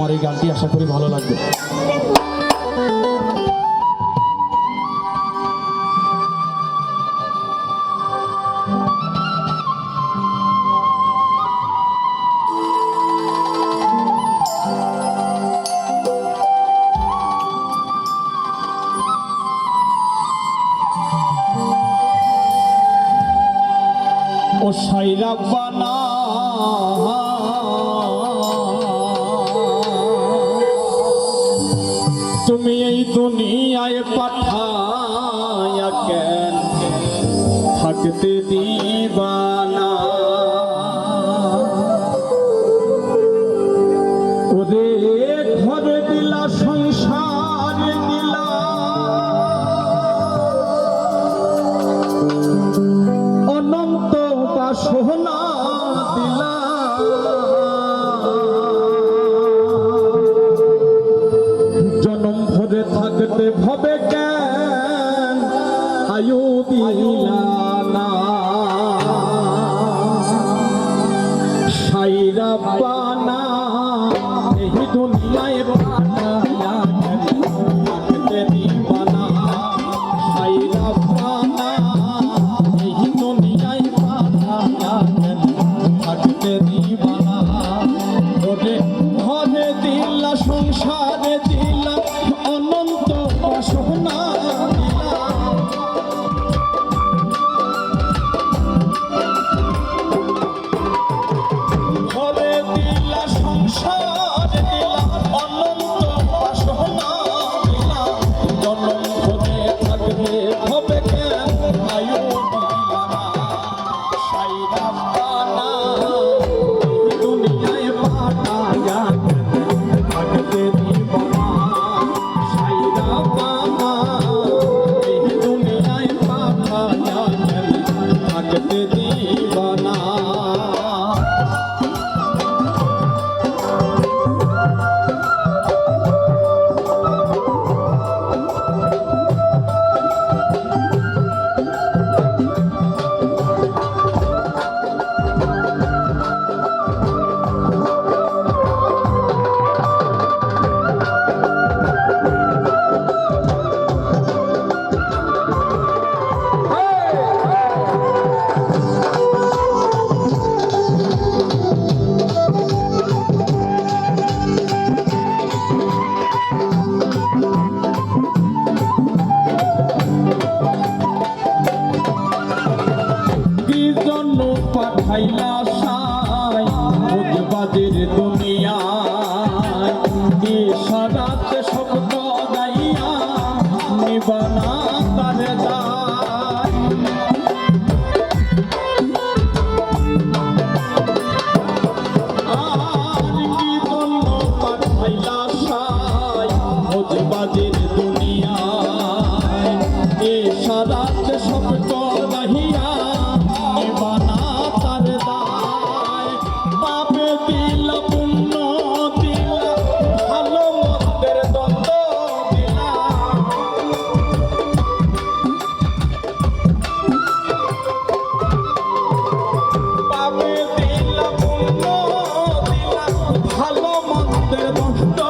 আমার এই গানটি আশা করি ভালো লাগবে। ও সাইরা বানা তুমি এই দুনিয়ায় পাঠায়া কেন থাকতে দিবানা ওরে ঘরে দিলা সংসার দিলা অনন্ত বাসনা দিলা জনম ভরে থাকতে ভবে কেন আয়ু দিলা না সাইরা বানা এই দুনিয়ায় পাঠায়া থাকতে দিবানা সাইরা বানা এই দুনিয়ায় পাঠায়া থাকতে দিবানা ওরে ঘরে দিলা সংসারে দিলা অনন্ত বাসনা দিলা ঘরে দিলা সংসারে দিলা অনন্ত বাসনা দিলা জনম ভরে থাকবে হবে কেন আয়ু দিলা না সাইরা বানা দুনিয়ায় পাঠায়া থাকতে দিবানা সাইরা বানা এই দুনিয়ায় পাঠায়া থাকতে দিবানা। পাঠাইলা সাই ভোজবাজের দুনিয়ায় ইশারাতে শব্দ গাইয়া নিবানা তার দায় আর কি জন্য পাঠাইলা সাই ভোজবাজের দুনিয়ায় ইশারাতে শব্দ গাইয়া নিবানা তার দায় পাপে দিলা পুণ্য দিলা ভালো মন্দের দ্বন্দ্ব দিলা পাপে দিলা পুণ্য দিলা ভালো মন্দের দ্বন্দ্ব